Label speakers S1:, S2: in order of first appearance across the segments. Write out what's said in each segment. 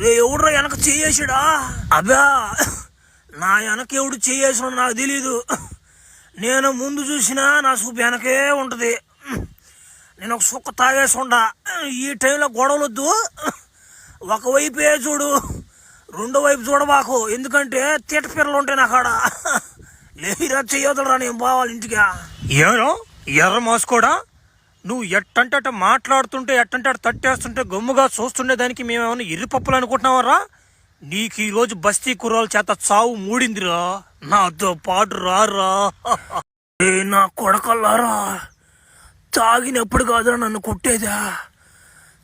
S1: రే ఎవడ్రా వెనక చేసాడా? అబ్బా నా వెనక ఎవడు చేసాడు నాకు తెలీదు. నేను ముందు చూసినా నా చూపు వెనకే ఉంటది. నేను ఒక సుక్క తాగేసి ఉండా. ఈ టైంలో గొడవలొద్దు, ఒకవైపే చూడు, రెండో వైపు చూడబాకు. ఎందుకంటే తీట పిల్లలు ఉంటాయి నా కాడ. లేరా చెయ్యొద్దురా నేను పోవాలి ఇంటికి.
S2: ఏరో ఎర్ర మోసుకోడా, నువ్వు ఎట్టంటే అట్ట మాట్లాడుతుంటే ఎట్టంటే అట్ట తట్టేస్తుంటే గమ్ముగా చూస్తుండే దానికి మేమేమన్నా ఎర్రిపప్పులు అనుకుంటున్నావరా? నీకు ఈరోజు బస్తీ కుర్రాల చేత చావు మూడిందిరా. నాతో పాటు రారా.
S1: నా కొడకల్లారా, తాగినప్పుడు కాదురా నన్ను కొట్టేదా,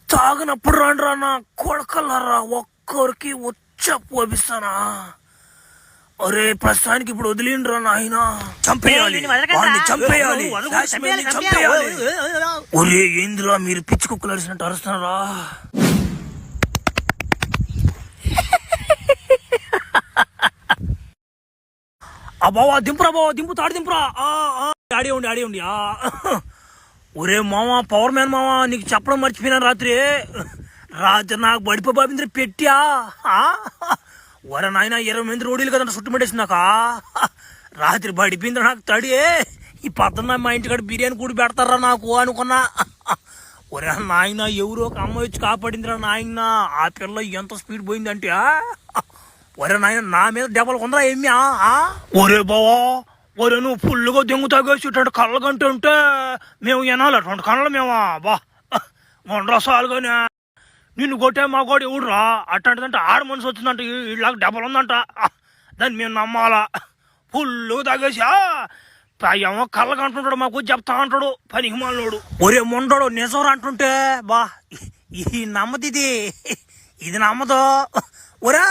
S1: తాగినప్పుడు రాండ్రా నా కొడకల్లారా. ఒక్కరికి వచ్చ పోపిస్తానా? ఒరే ప్రస్తుతానికి ఇప్పుడు వదిలిండ్రా నాయన. చంపేయాలి, చంపేయాలి, చంపేయాలి. ఒరే ఏందిరా మీరు పిచ్చి కుక్కలు అరిసినట్టు అరుస్తున్నారా? బావా దింపురా, బావా దింపు, తాడి దింపురా. ఆడే ఉండి. ఒరే మావా, పవర్ మ్యాన్ మావా, నీకు చెప్పడం మర్చిపోయినాను. రాత్రి నాకు బడిపో బాబింద్ర పెట్టా. ఒరే నాయన 20 మంది రోడీలు కదంట చుట్టుముట్టేసిందాక. రాత్రి బడిపోయిందిరా నాకు తడి. ఈ పద్దన్న మా ఇంటికాడ బిర్యానీ కూడా పెడతారా నాకు అనుకున్నా. ఒరే నాయన ఎవరో ఒక అమ్మాయి వచ్చి కాపాడిందిరా నాయన. ఆ పిల్ల ఎంత స్పీడ్ పోయిందంటే, ఒరే నాయన నా మీద దెబ్బలు కొందరా ఏమి. ఒరే బావా, ఒరే నువ్వు ఫుల్గా దెంగు తాగేసి కళ్ళ కంటే ఉంటే మేము వినాలి అటువంటి కళ్ళ మేమా. బా వండరా సాలుగానే. నిన్ను కొట్టే మా కూడా ఎవడురా? అట్లాంటిదంటే ఆడ మనసు వచ్చిందంట, ఇలాగ డబ్బలు ఉందంట, దాన్ని మేము నమ్మాలా? ఫుల్గా తాగేసి ఏమో కళ్ళగా అంటుంటాడు, మాకు చెప్తా అంటాడు పనికి మాలోడు. ఒరే మొండోడు నిజం అంటుంటే బా ఈ నమ్మది, ఇది నమ్మదు. ఒరే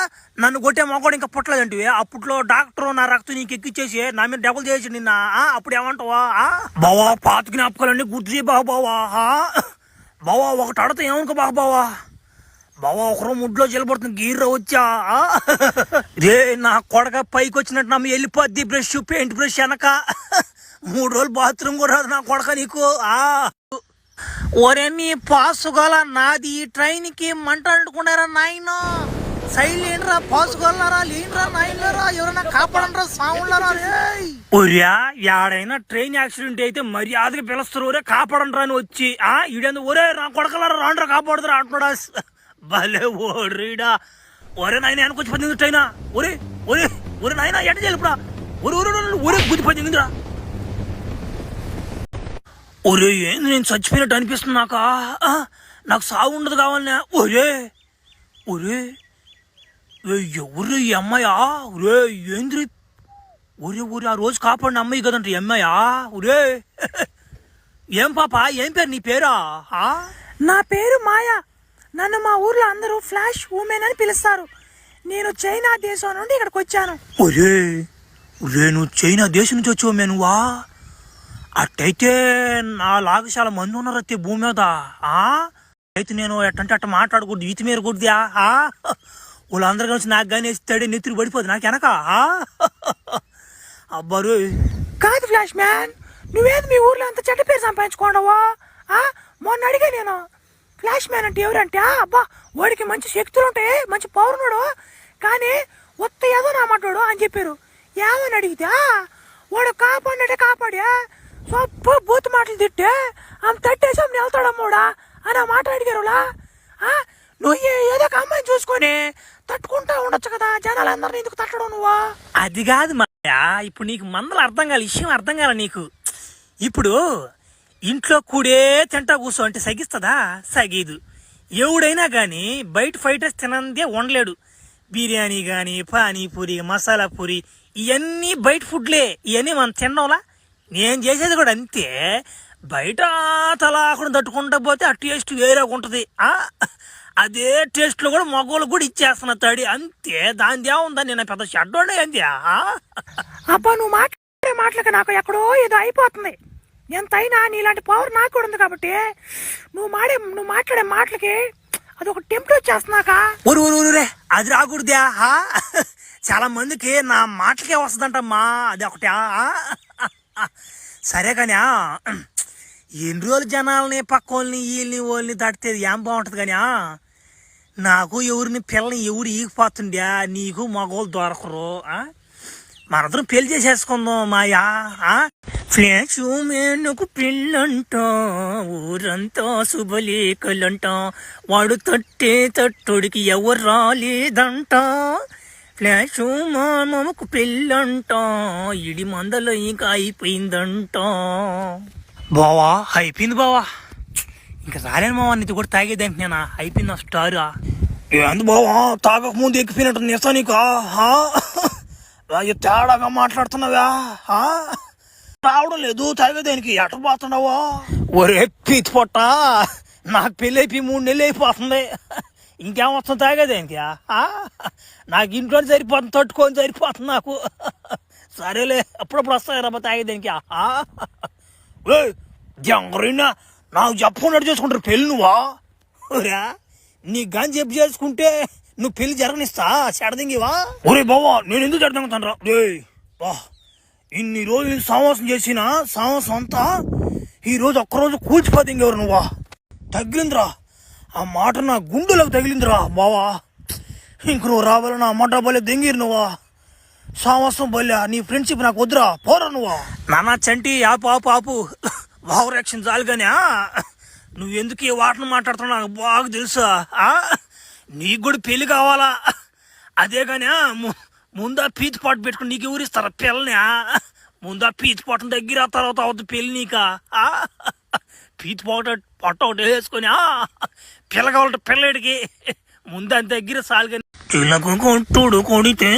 S1: నన్ను కొట్టే మొగోడు ఇంకా పుట్టలేదంటివి. అప్పట్లో డాక్టర్ నా రక్తం నీకు ఎక్కిచ్చేసి నా మీద డబ్బులు చేసి నిన్న. అప్పుడు ఏమంటావా? బావా పాత జ్ఞాపకాలన్నీ గుర్తు చేయి బావా. బావా ఒకటి అడతా ఏమనుకో బావా. ఒకరు ముడ్లో చెల్లబడుతుంది గీర్ర వచ్చా. రే నా కొడక పైకి వచ్చినట్టు నమ్మ వెళ్ళిపోద్ది బ్రష్ పెయింట్ బ్రష్ వెనక. 3 రోజులు బాత్రూమ్ కూడా రాదు నా కొడక నీకు. ఒరే నీ పాసుగల నాది ఈ ట్రైన్ కి మంట అంటుకున్నారా నాయన. సైడ్ లేనరా, పాసుగలరా లేనరా నాయనరా, ఎవరైనా కాపాడరా సావులరా. ఒరియా యాడైనా ట్రైన్ యాక్సిడెంట్ అయితే మర్యాదగా పిలుస్తారు. ఒరే కాపాడంరా అని వచ్చి ఈడేందు ఒరే నా కొడకలరా రాండ్రా కాపాడుతురా అంటున్నాడా. భలే ఓడ్రీడా. ఒరే నాయన వెనకొచ్చి 10 ట్రైనా. ఒరే నాయన ఎట చెల్లిపురా. ఒరే గుద్ది 10. ఒరే ఏంది నేను చచ్చిపోయినట్టు అనిపిస్తుంది నాకు సాగు ఉండదు కావాలనే. ఒరే ఎవరు ఈ అమ్మాయా? ఒరే ఏంద్రి, ఒరే ఆ రోజు కాపాడిన అమ్మాయి కదంట ఈ అమ్మాయా? ఒరే ఏం పాప, ఏం పేరు నీ పేరా?
S3: నా పేరు మాయా. నన్ను మా ఊర్లో అందరూ ఫ్లాష్ ఉమెన్ అని పిలుస్తారు. నేను చైనా దేశం నుండి ఇక్కడికి వచ్చాను.
S1: ఒరే నువ్వు చైనా దేశం నుంచి వచ్చావు నువ్వా? అట్టయితే నా లాగా చాలా మంది ఉన్నారు అత్తే భూమి మీద. అయితే నేను ఎట్టంటే అట్ట మాట్లాడకూడదు, ఈతి మీద కొద్దియా. వాళ్ళందరూ కలిసి నాకు కానీ వేస్తాడే నెత్తురు పడిపోదు నాకు వెనక. అబ్బారు
S3: కాదు ఫ్లాష్ మ్యాన్, నువ్వేది మీ ఊర్లో అంత చెడ్డ పేరు సంపాదించుకోండవా? మొన్న అడిగా నేను ఫ్లాష్ మ్యాన్ అంటే ఎవరంటే, అబ్బా వాడికి మంచి శక్తులు ఉంటాయి, మంచి పౌరునుడు, కానీ ఒత్త ఏదో నా మాట్లాడు అని చెప్పారు. ఏమని అడిగితే వాడు కాపాడినట్టే కాపాడా, సొప్పు బూత్ మాటలు తిట్టే ఆమె తట్టేసి ఆమె వెళ్తాడమ్మోడా అని ఆ మాట అడిగారులా. నువ్వు ఏదో ఒక అమ్మాయిని చూసుకొని తట్టుకుంటా ఉండొచ్చు కదా, జనాలందరినీ ఎందుకు తట్టడం నువ్వా?
S1: అది కాదు మాయా, ఇప్పుడు నీకు మందలు అర్థం కాలే, విషయం అర్థం కాలే నీకు. ఇప్పుడు ఇంట్లో కూడే తింటా కూర్చో అంటే సగిస్తుందా? సగీదు. ఎవడైనా కానీ బయట ఫైటర్స్ తినందే ఉండలేడు. బిర్యానీ కానీ పానీపూరి మసాలా పూరి ఇవన్నీ బయట ఫుడ్లే, ఇవన్నీ మనం తినడంలా. నేను చేసేది కూడా అంతే. బయట తలాకుండా తట్టుకుంటా పోతే ఆ టేస్ట్ వేరేగా ఉంటుంది. అదే టేస్ట్లో కూడా మగవాళ్ళకు కూడా ఇచ్చేస్తున్నా తడి అంతే. దాని ఏముందా, నేను పెద్ద షడ్డోడే అంతే.
S3: అబ్బా నువ్వు మాట్లాడే మాటలకి నాకు ఎక్కడో ఏదో అయిపోతుంది. ఎంతైనా నీలాంటి పవర్ నాకు కూడా ఉంది కాబట్టి నువ్వు మాట్లాడే మాటలకి అదొక టెంప్ట్ వచ్చేస్తున్నాక.
S1: ఊరే అది రాకూడదా? చాలా మందికి నా మాటలకే వస్తుందంటమ్మా, అది ఒకటి. సరే కానీ ఎన్ని రోజులు జనాలని పక్క వాళ్ళని వీళ్ళని వాళ్ళని దాటితే ఏం బాగుంటుంది. కానీ
S2: నాకు ఎవరిని పిల్లని ఎవరు ఈగిపోతుండ్యా నీకు మగోళ్ళు దొరకరు మనందరం పెళ్లి చేసేసుకుందాం మాయా ఫ్లాష్ మేనుకు పెళ్ళంట ఊరంతా శుభలేఖలంట వాడు తట్టోడికి ఎవరు రాలేదంట ఫ్లాష్ మామకు పెళ్ళంట ఇడి మందలో ఇంకా అయిపోయిందంట. బావా అయిపోయింది బావా, ఇంకా రాలేను మావా, నీది కూడా తాగేదానికి నేను అయిపోయింది స్టారా.
S1: ఏంది బావా తాగక ముందు ఎక్కిపోయినట్టు నిస్తా నీకా తేడాగా మాట్లాడుతున్నావా? రావడం లేదు తాగేదానికి ఎట పోతున్నావా? ఒరే పీతి పొట్ట, నాకు పెళ్ళి అయిపోయి 3 నెలలు అయిపోతుంది, ఇంకేం వస్తుంది తాగేదానికి? నాకు ఇంట్లో సరిపోతుంది, తట్టుకొని సరిపోతుంది నాకు. సరేలే అప్పుడప్పుడు వస్తాయి రబ్బా తాగేదానికి. జంగరైనా నాకు చెప్పకుండా చేసుకుంటారు పెళ్ళి నువ్వా? నీ గాని చెప్పి చేసుకుంటే నువ్వు పెళ్లి జరగనిస్తా చెడదింగివా? ఒరే బావా నేను ఎందుకు చెడదంగుతాను రా? బా ఇన్ని రోజులు సావాసం చేసిన సావాసం అంతా ఈరోజు ఒక్కరోజు కూల్చిపోతింగెవరు నువ్వా? తగిలిందిరా ఆ మాట, నా గుండెలకు తగిలిందిరా బావా. ఇంక నువ్వు రావాలి నా మాట బలే దెంగిరు నువ్వా. సావాసం బల్యా నీ ఫ్రెండ్షిప్ నాకు వద్దురా, పోరా నువ్వా.
S2: నానా చంటి ఆపు ఆపు ఆపు, ఓవర్ యాక్షన్ చాలుగానే. నువ్వెందుకు ఈ వాటను మాట్లాడుతున్నావు నాకు బాగా తెలుసా. నీకు కూడా పెళ్లి కావాలా, అదే కానీ ముందా పీతి పాటు పెట్టుకుని నీకు ఎవరిస్తారా పిల్లని? ముందా పీతి పాటను దగ్గర తర్వాత అవుతుంది పెళ్లి నీక. పీతి పొట్ట ఒకటి వేసుకొని పిల్ల కావాలంటే పిల్లడికి ముందు అంత దగ్గర సాలుగా. చిలకు కొట్టుడు కొడితే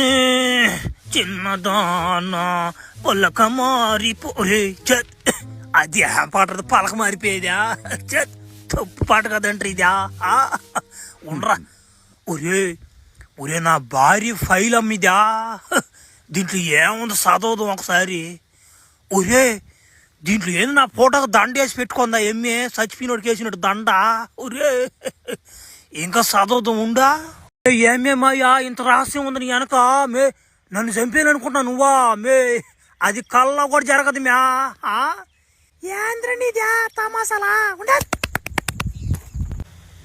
S2: చిన్నదానా పొలక మారిపోరే చత్, అది పాట పలక మారిపోయేదా? చత్ తప్పు పాట కదంటారు ఇదా. ఉండరా ఒరే నా భార్య ఫైల్ అమ్మిదా, దీంట్లో ఏముంది చదవదు ఒకసారి. ఒరే దీంట్లో ఏంది నా ఫోటోకి దండ వేసి పెట్టుకుందా ఎమ్మె చచ్చిపోయినోడికి వేసినట్టు దండ. ఒరే ఇంకా చదవదు ఉండా? ఏమేమయ్యా ఇంత రహస్యం ఉంది నీ వెనక? నన్ను చంపేను అనుకుంటున్నా నువ్వా? అది కళ్ళ కూడా జరగదు మ్యా.
S3: ఏంద్రనిదా తమాసలా ఉండ.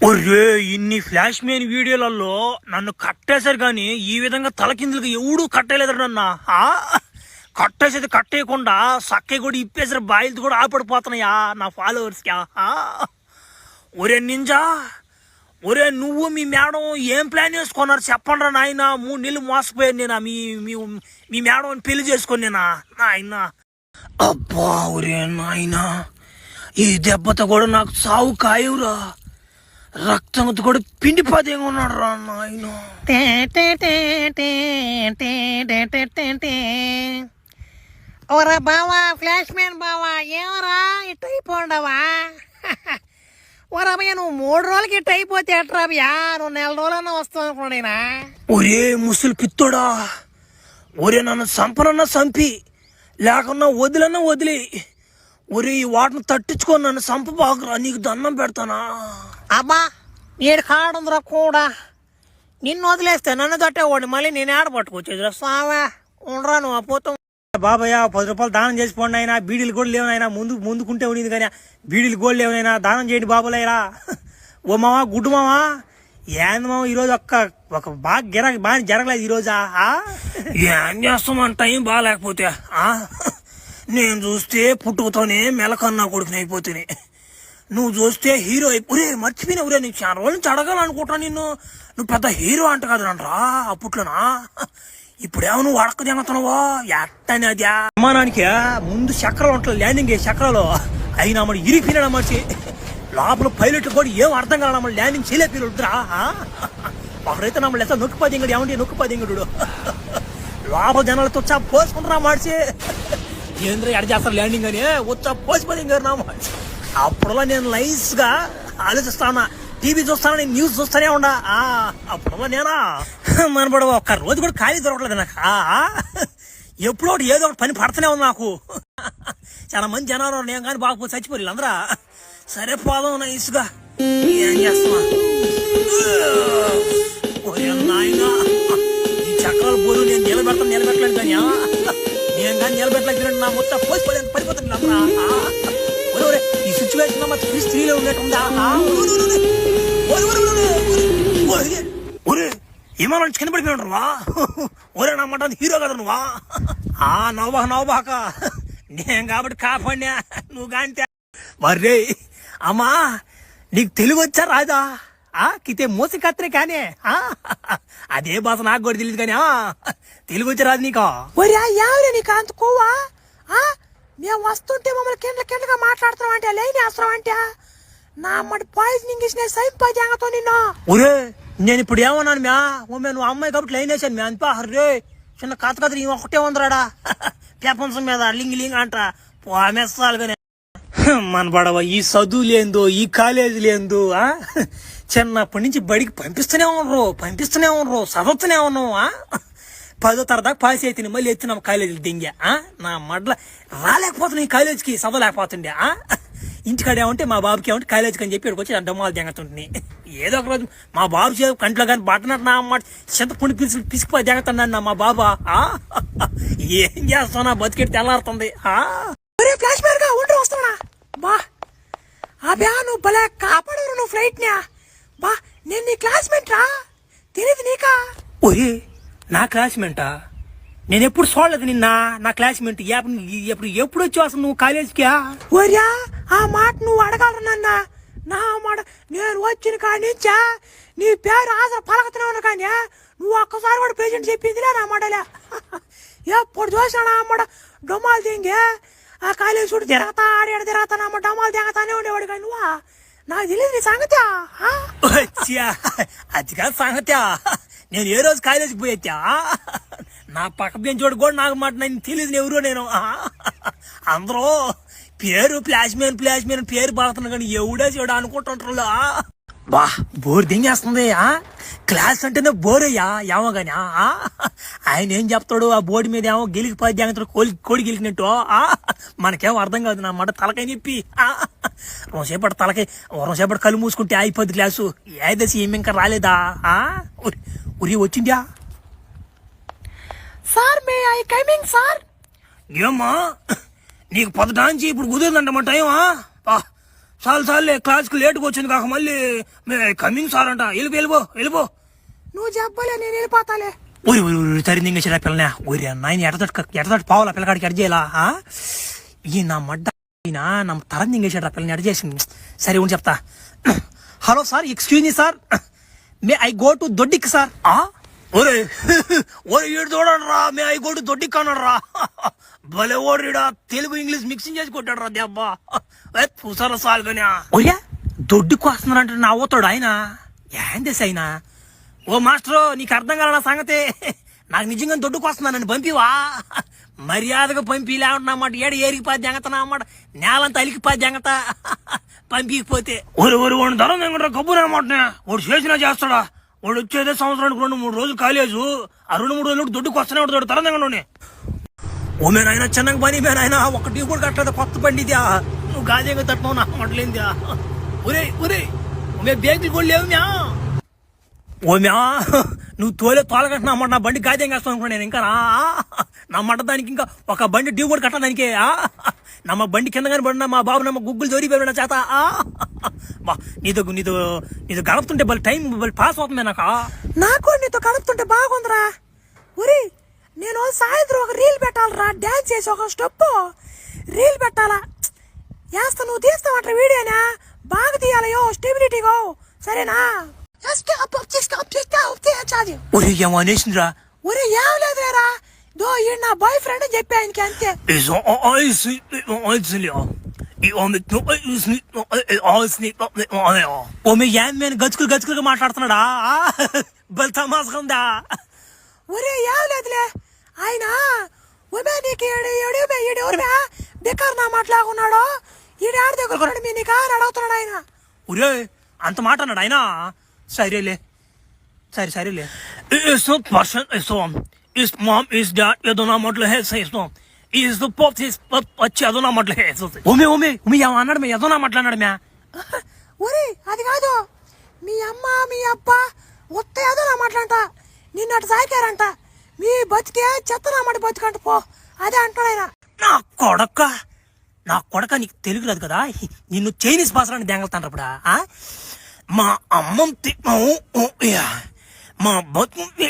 S2: ఒరే ఇన్ని ఫ్లాష్ మ్యాన్ వీడియోలలో నన్ను కట్టేశారు కానీ ఈ విధంగా తలకిందులకు ఎవడూ కట్టేలేరు నన్ను. కట్టేసేది కట్టేయకుండా సక్కే కూడా ఇప్పేసారు, బాయిలతో కూడా ఆపడిపోతున్నాయా నా ఫాలోవర్స్కి. ఒరే నింజా, ఒరే నువ్వు మీ మేడం ఏం ప్లాన్ చేసుకున్నారు చెప్పండి రా నాయన. 3 నెలలు మోసపోయాను నేను మీ మేడం పెళ్లి చేసుకొని నేనా నాయన. అబ్బా ఒరే నాయన, ఈ దెబ్బతో కూడా నాకు సావు కాయవురా, రక్తంతో కూడా పిండిపోతేగా ఉన్నాడు రా నాయన.
S3: ఓరా బావా ఫ్లాష్ మ్యాన్ బావా, ఏమరా ఇట్ అయిపోండవా? ఓరా భయ్యా నువ్వు 3 రోజులకి ఇట్ అయిపోతే ఎట్రా భయ్యా? నువ్వు 4 రోజులన్నా వస్తావు అనుకోండినా.
S2: ఒరే ముసలి పిత్తోడా, ఒరే నన్ను చంపనన్నా చంపి లేకున్నా వదిలన్నా వదిలి, ఒరే ఈ వాటిని తట్టించుకొని నన్ను చంపబాకురా, నీకు దండం పెడతానా.
S3: అబ్బా ఏడు కాడుందిరా కూడా, నిన్ను వదిలేస్తే నన్ను తట్టేవాడిని మళ్ళీ నేను ఏడ పట్టుకొచ్చేది సావా. ఉండరా నువ్వు అపోతాం.
S2: బాబాయ్ 10 రూపాయలు దానం చేసిపోండి అయినా, బీడీలు కూడా లేవనైనా, ముందుకుంటే ఉండేది కానీ బీడీలు కూడా లేవనైనా, దానం చేయండి బాబులైరా. ఓ మావా గుడ్డు మావా, ఏంది మామ ఈరోజు ఒక బాగా గిరాకి బాగా జరగలేదు ఈరోజా?
S1: ఏం చేస్తామని టైం బాగాలేకపోతే నేను చూస్తే పుట్టుకతోనే మెలకన్నా కొడుకుని అయిపోతేనే, నువ్వు చూస్తే హీరో అయిపోయి మర్చిపోయినా. ఊరే నీకు చాలా రోజుల నుంచి అడగాలనుకుంటా నిన్ను, నువ్వు పెద్ద హీరో అంట కదనంట్రా అప్పట్లోనా. ఇప్పుడేమో నువ్వు అడక్క తింగుతున్నావా ఎట్టని? అది
S2: విమానానికి ముందు చక్రాలు ఉంటాయి, ల్యాండింగ్ చక్రాలు అయినా మరి ఇరిగిపోయినా మనిషి లోపల పైలట్ కూడా ఏం అర్థం కాల, మళ్ళీ ల్యాండింగ్ చేయలేపిరా. ఒకడైతే నమ్మల్ని ఎంత నొక్కిపోదింగడు, ఏమంటే నొక్కిపోదింగడు లోపల జనాలతో వచ్చా పోసుకుంటున్నా మనిషి. ఏంద్ర ఎడ చేస్తారు ల్యాండింగ్ అని వచ్చా పోసిపోదింగారు నా మనిషి. అప్పుడలా నేను లైన్స్ గా ఆలోచిస్తానా, టీవీ చూస్తానా, నేను న్యూస్ చూస్తానే ఉండా. అప్పుడలా నేనా మనబడ ఒక్క రోజు కూడా ఖాళీ దొరకలేదు నాకు. ఎప్పుడో ఏదో ఒకటి పని పడుతూనే ఉంది నాకు. చాలా మంది జనాలు నేను కానీ బాగా చచ్చిపోయి అందరా. సరే పోదాం నైస్గా, ఏం చేస్తున్నా నాయన. ఈ చక్రాల బోరు నేను నిలబెట్టలేను కానీ నేను కానీ నిలబెట్టలేకపోయినా నా మొత్తం పోసిపోలేదు పడిపోతుంది అందరా. ఈ సిచ్యువేషన్ స్త్రీలో ఉన్నట్టుందా?
S1: ఒరే విమానం నుంచి కింద పడిపోయి ఉంటారువా. ఒరే నా మాట హీరో కదా నువ్వా. నవ్వబాక నేను కాబట్టి కాపాడినా నువ్వు కాంతే. మర్రే అమ్మా నీకు తెలుగు వచ్చా రాదా? కితే మోసి కత్రే కానీ అదే భాష నాకు కూడా తెలియదు కానీ తెలుగు వచ్చి రాదు నీకు.
S3: ఒరే ఎవరే నీకు అంత కోవా? మేము వస్తుంటే మమ్మల్ని కిందగా మాట్లాడుతున్నావు అంటే లైన్ వేస్తున్నావు అంటే నా అమ్మడి పాయిజనింగ్ ఇచ్చిన సైంతో నిన్ను.
S1: ఒరే నేను ఇప్పుడు ఏమన్నాను మ్యా నువ్వు అమ్మాయి కాబట్టి లైన్ వేసాను మ్యా అనిపా. హర్రే చిన్న కథ ఈ ఒకటే ఉందరాడా పెపంచం మీద లింగి లింగ్ అంట పోమేస్తాలుగానే. మన పడవ ఈ చదువు లేందో ఈ కాలేజీ లేందో చిన్నప్పటి నుంచి బడికి పంపిస్తూనే ఉండరు చదవతూనే ఉన్నావు. 10వ తరగతి దాకా పాస్ అయితే మళ్ళీ ఎత్తిన కాలేజీలు దింగా. నా మడ్ల రాలేకపోతున్నా ఈ కాలేజీకి చదవలేకపోతుండే. ఇంటికాడ ఏమంటే మా బాబుకి ఏమంటే కాలేజీకి అని చెప్పి ఇక్కడికి వచ్చి డమ్మాలు దింగతుంటే ఏదో ఒక రోజు మా బాబు చేదు కంట్లో కానీ బట్టనట్టు నా అమ్మ చింతపుండి పిసికిపోయి దింగతున్నాడు మా బాబా. ఏం చేస్తావు బతికెట్టి తెల్లారుతుంది.
S3: ఫ్లాష్ మ్యాన్ గా ఉండి వస్తున్నా బా. అబ్యా నువ్వు భలే కాపాడరు నువ్వు ఫ్లైట్ ని బా. నేను నీ క్లాస్మేట్ రా, తెలియదు నీకా?
S1: ఒరే నా క్లాస్మేటా? నేను ఎప్పుడు చూడలేదు నిన్న. నా క్లాస్మేట్ ఎప్పుడు వచ్చి అసలు నువ్వు కాలేజీకి?
S3: ఒరియా ఆ మాట నువ్వు అడగలరు నన్న. నా మాట నేను వచ్చిన కానించా నీ పేరు ఆధార పలకతనే ఉన్నా కానీ నువ్వు ఒక్కసారి కూడా పేషెంట్ చెప్పిందిలే నా మాటలే. ఎప్పుడు చూసినా నా అమ్మడ డొమ్మాలు దింగే ఆ కాలేజీ చూడు తిరగతా ఆడాడు తిరగతా నా అమ్మ డొమ్మాలు దిగతానే ఉండేవాడు కానీ నువ్వు నాకు తెలియదు నీ సంగతి.
S1: అది కాదు సంగతి. నేను ఏ రోజు కాలేజీకి పోయొచ్చా నా పక్క బెంచోడు కూడా నాకు మాట నేను తెలియదు ఎవరో నేను. అందరూ పేరు ఫ్లాష్ మ్యాన్ పేరు పడుతున్నా కానీ ఎవడే చెడు అనుకుంటుంటారు. బా బోర్ దింగేస్తుంది. క్లాస్ అంటేనే బోర్ అయ్యా ఏమో గాని. ఆయన ఏం చెప్తాడు ఆ బోర్డు మీద ఏమో గెలికి 10 జాగ్రత్తలు కోడి గెలికినట్టు మనకేమో అర్థం కాదు నా మాట. తలకాయ చెప్పి రోజేపటి కళ్ళు మూసుకుంటే అయిపోద్ది క్లాసు. ఏదసి ఏమి ఇంకా రాలేదా? ఉరి వచ్చిందా?
S3: Sir may I coming sir.
S1: ఏమ్మా నీకు పొద్దుటాంచి ఇప్పుడు కుదిరిందంట టైమా? చాలు క్లాస్కి లేటుగా వచ్చింది కాక మళ్ళీ కమింగ్ సార్ అంట. వెళ్ళిపో.
S3: నువ్వు చెప్పలే నేను వెళ్ళిపోతాలే.
S1: ఊరి తరింది పిల్లనే ఊరి నాయన ఎడతోటి పావులా పిల్లకాడికి ఎడ చేయాలా? ఈ నా మడ్డ నా తరం దింగేసాడు పిల్లని ఎడ చేసింది. సరే ఉండి చెప్తా. Hello sir excuse me sir, may I go to దొడ్డికి సార్. ఒరే ఈడు చూడండి రా, మే ఐ గో టు దొడ్డికి అన్నాడు రా. భలే ఓడిడా తెలుగు ఇంగ్లీష్ మిక్సింగ్ చేసి కొట్టాడు రా దెబ్బా. చూసారా సాల్గానే ఒరే దొడ్డికి వస్తున్నారంటే నా అవుతాడు ఆయన. ఏం చేసి ఆయన? ఓ మాస్టరు నీకు అర్థం కాల సంగతి. నాకు నిజంగా దొడ్డుకు వస్తున్నానని పంపివా? మర్యాదగా పంపి లేకుంటున్నమాట. ఏరికి 10 జాగ్రత్త అన్నమాట. నేలంతా అలికి 10 జాగ్రత్త పంపిపోతే వాడు ధరం ఏమంటారా కబురు అనమాట. వాడు చేసినా చేస్తాడా? వాడు వచ్చేదే సంవత్సరానికి 2-3 రోజులు కాలేజు. ఆ 2-3 రోజులు దొడ్డుకు వస్తూనే ఉంటాడు తరం దగ్గర. ఓ మేనాయన చిన్నగా పని మేనాయన ఒకటి కూడా కట్టలేదు. కొత్త బండి ఇదా నువ్వు గాజేగా తట్టున్నావు నా మాటలేందా? ఒరే బేగులు కూడా లేవు మ్యా. నువ్వు తోలగట్టినా నా బండి గాజేం వేస్తావు అనుకున్నా నేను. ఇంకా నా మట దానికి ఇంకా ఒక బండి డ్యూ కూడా కట్ట దానికే. నమ్మ బండి కింద కానీ పడినా మా బాబు నమ్మ గుగ్గులు జోరిపోయిన చేత. బా నీతో గడుపుతుంటే టైం పాస్ అవుతుంది
S3: నాకు నీతో గడుపుతుంటే బాగుందిరా. ఒరే నేను సాయంత్రం ఒక రీల్ పెట్టాలరా, డాన్స్ చేసి ఒక స్టెప్ రీల్ పెట్టాలా. వేస్తా నువ్వు తీస్తావంట వీడియోనా? బాగా తీయాలయో స్టెబిలిటీగో సరేనా?
S1: అనేసిందిరా.
S3: ఒరే ఏం లేదురా ఈ నా బాయ్ ఫ్రెండ్ అని చెప్పి ఆయనకి అంతే.
S1: గచ్చుకులుగా మాట్లాడుతున్నాడా? బల్ తమాసగా ఉందా?
S3: ఒరే ఏం లేదులే ఆయన నీకు బెకార్ నా మాట్లాడుకున్నాడు. ఈడు ఆడ దగ్గర మీ నీకు అడుగుతున్నాడు ఆయన.
S1: ఒరే అంత మాట అన్నాడు ఆయన. సరేలే. ఏదో నా మాటలు ఏదో నా మాటలు అన్నాడు ఏదో నా మాట్లాడాడు మ్యా.
S3: ఒరే అది కాదు మీ అమ్మ మీ అబ్బ మొత్త ఏదో నా మాట్లాడంట. నిన్న అటు సాగారంట. మీ బతికే చెత్త నా మాట బతికంట పో అదే అంటాడు ఆయన.
S1: నా కొడక నీకు తెలుగు రాదు కదా, నిన్ను చైనీస్ భాషలో దెంగలుతాను అప్పుడు.
S2: మా అమ్మం తిన్నావు మా బతుకు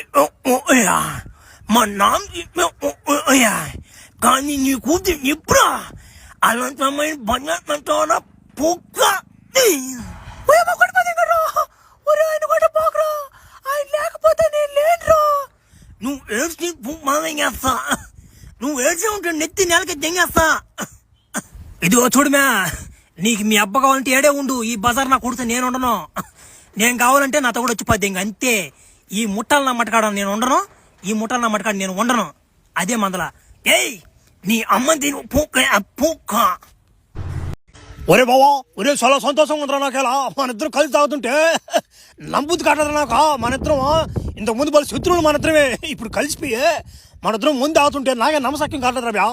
S2: మా నాన్న కానీ నీ కూతురు ఇప్పుడు అలాంటి అమ్మాయిని బంగారు పొక్క
S3: ఆయన లేకపోతే నేను లేనురా.
S2: నువ్వు ఏడ్చి మానేస్తా, నువ్వు ఏడ్చి ఉంటే నెత్తి నెలకి దెంగేస్తా. ఇదిగో చూడమే, నీకు మీ అబ్బ కావాలంటే ఏడే ఉండు, ఈ బజార్ నా కొడితే నేను ఉండను. నేను కావాలంటే నాతో కూడా వచ్చి పద్దెంగ అంతే. ఈ ముట్టలు నా మటకాడ నేను ఉండను, ఈ ముట్టలు నా మటకాడ నేను ఉండను. అదే మందల ఏయ్ నీ అమ్మ తిను పూక్క. ఒరే బావా, ఒరే చాలా సంతోషంగా ఉందిరా నాకేలా. మన ఇద్దరు కలిసి తాగుతుంటే నమ్ముద్ది కాటరా నాకు. మన ఇద్దరం ఇంతకు ముందు వాళ్ళ శత్రువులు మన ఇద్దరమే, ఇప్పుడు కలిసిపోయే మన ఇద్దరం ముందు తాగుతుంటే నాకే నమ్మసక్యం కాటరా.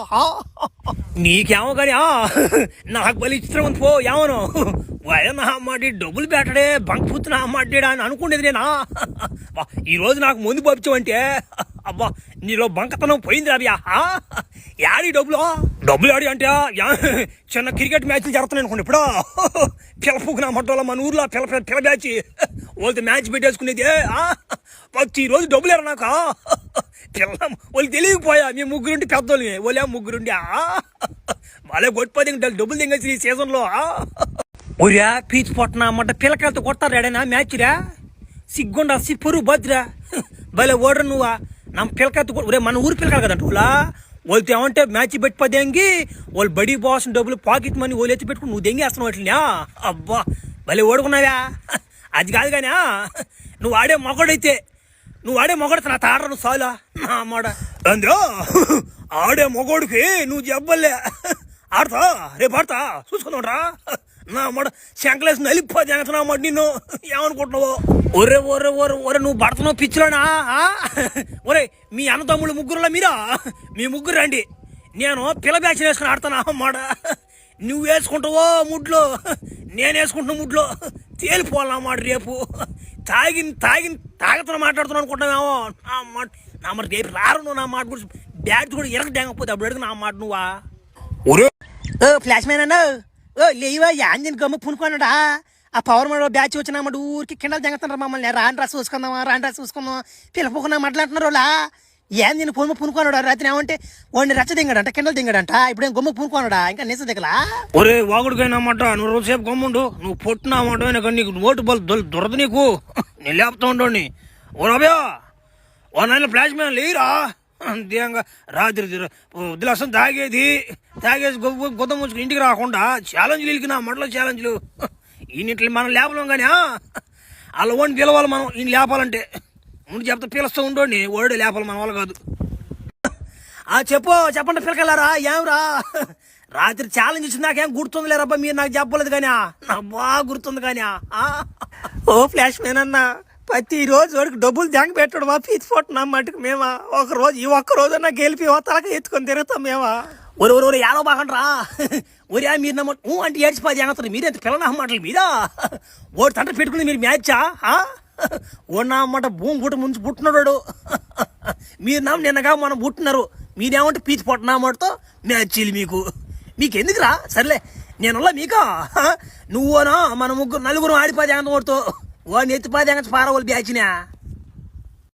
S2: నీకేమో కానీ నాకు బలి చిత్రం ఉంది పో. ఏమను వయన అమ్మాడి డబ్బులు పెట్టడే బంక్ పూతున్న అమ్మాడా అని అనుకునేది నేనా. ఈ రోజు నాకు ముందు పంపించమంటే అబ్బా నీలో బంకతనం పోయింది రాబియా. యాడి డబ్బులు ఆడి అంటే చిన్న క్రికెట్ మ్యాచ్లు జరుగుతున్నాయి అనుకోండి. ఇప్పుడు పిల్లపుకున్న మట్టోళ్ళ మన ఊర్లో పిల్ల బ్యాచ్ వాళ్ళతో మ్యాచ్ పెట్టేసుకునేది. ప్రతిరోజు డబ్బులు ఎరా నాకు. పిల్ల వాళ్ళు తెలియకపోయా మీ ముగ్గురుండి పెద్దోళ్ళు వాళ్ళే ముగ్గురుండి వాళ్ళే కొట్టిపోతే డబ్బులు దింగచ్చు ఈ సీజన్లో. ఒరియా పీచు పొట్టన అమ్మంట పిల్లకాయలతో కొడతారు ఏడైనా మ్యాచ్ రా. సిగ్గుండా సిప్పురు బద్రా భలే ఓడరు నువ్వా. నా పిల్లకాయతో ఒరే మన ఊరు పిల్లకాయలు కదంట వాళ్ళతో ఏమంటే మ్యాచ్ పెట్టిపోదేంగి వాళ్ళు బడి పోవాల్సిన డబ్బులు పాకెట్ మనీ వాళ్ళు ఎత్తి పెట్టుకుని నువ్వు దెంగేస్తున్నావు వాటిని. అబ్బా భలే ఓడుకున్నావా. అది కాదు కానీ నువ్వు ఆడే మొగడైతే నా తాడరా నువ్వు సాలా నా అమ్మాడ అందో. ఆడే మొగోడికి నువ్వు చెప్పలే ఆడతా రేపు ఆడతా చూసుకుందాంరా నా అమ్మాడ. శంకలేసి నలిపోతే నా అమ్మాడు నిన్ను ఏమనుకుంటున్నావు. ఒరే ఒరే ఒరే ఒరే నువ్వు పడుతున్నావు పిచ్చిలోనా. ఒరే మీ అన్నదమ్ముళ్ళు ముగ్గురులా మీ ముగ్గురు రండి, నేను పిల్ల బ్యాచ్ వేసుకుని ఆడతాను అమ్మాడ. నువ్వు వేసుకుంటావో ముడ్లో, నేను వేసుకుంటున్నా ముడ్లో. తేలిపోవాలన్నమాట రేపు. తాగతో మాట్లాడుతున్నావు అనుకుంటున్నావేమో నా మాట రేపు రారు నువ్వు. నా మాట గురించి బ్యాట్ కూడా ఎరగ డ్యాంగపోతే అప్పుడు అడుగు నా మాట నువ్వా.
S3: ఫ్లాష్ మ్యాన్ అన్నా లేవా యాంజన్ గమ్మ పునుకున్నాడా. ఆ పవర్ మన బ్యాచ్ వచ్చినామాట ఊరికి కిండలు తెంగుతున్నారు మమ్మల్ని. రాని రా చూసుకుందాం పిల్లపోకున్నా మాట్లాడుతున్నారు వాళ్ళ. ఏం నేను పొమ్మ పునుకున్నాడు రాత్రి ఏమంటే వాడిని రచ్చ దింగాడంట, కిండలు దింగాడంట. ఇప్పుడు గమ్మ పునుకున్నాడా ఇంకా నిజ దిగలా.
S2: ఒరే వాగుడికైనామాట నువ్వు రోజుసేపు గమ్ముండు. నువ్వు పొట్టినామాట నీకు నోటు బల్ దొరద నీకు. నేను లేపుతా ఉండోని. ఓ రాబయా ఓ నాయన ఫ్లాష్ మ్యాన్ లేరా. అంతేగా రాత్రి వదిలేసం తాగేసి గొద్ద ముంచుకుని ఇంటికి రాకుండా ఛాలెంజ్లు వెళ్ళి నా మడలో ఛాలెంజ్లు. ఈయనట్లు మనం లేపలేం కానీ అలా ఓడిని పిలవాలి మనం. ఈయన లేపాలంటే ముందు చెప్తా పిలుస్తూ ఉండోని ఓడే లేపాలి మన వాళ్ళు కాదు. చెప్పండి పిల్లకెళ్ళారా ఏమరా. రాత్రి ఛాలెంజ్ ఇచ్చింది నాకేం గుర్తుంది లేరబ్బా. మీరు నాకు చెప్పలేదు కానీ నాకు బాగా గుర్తుంది కానీ.
S3: ఓ ఫ్లాష్ మ్యాన్ అన్నా ప్రతిరోజు వాడికి డబ్బులు జంగ పెట్టాడు మా పీచు పొట్టిన మట్టుకు మేమా. ఈ ఒక్కరోజు నాకు గెలిపి తలక ఎత్తుకొని తిరుగుతాం మేమా.
S2: ఒరే ఏడో బాగండ్రా. ఒరే మీరు నమ్మ అంటే ఏడ్చిపోయి జాగ్రత్త. మీరెంత పిల్లల అమ్మటలు మీరా. ఓడి తండ్రి పెట్టుకుని మీరు మ్యాచా ఓడినా అమ్మట భూమి గుట్ట ముంచి పుట్టినాడు. మీరు నమ్మ నిన్నగా మనం పుట్టినారు. మీరేమంటే పీచు పొట్టినామటతో మ్యాచీలు మీకు ఎందుకురా. సర్లే నేనులా మీకా. నువ్వునా మన నలుగురు ఆడిపోయి జాగ్రత్త ఓడితో వాడిని ఎత్తిపోయి జాగ్రత్త పారవాళ్ళు బ్యాచినా.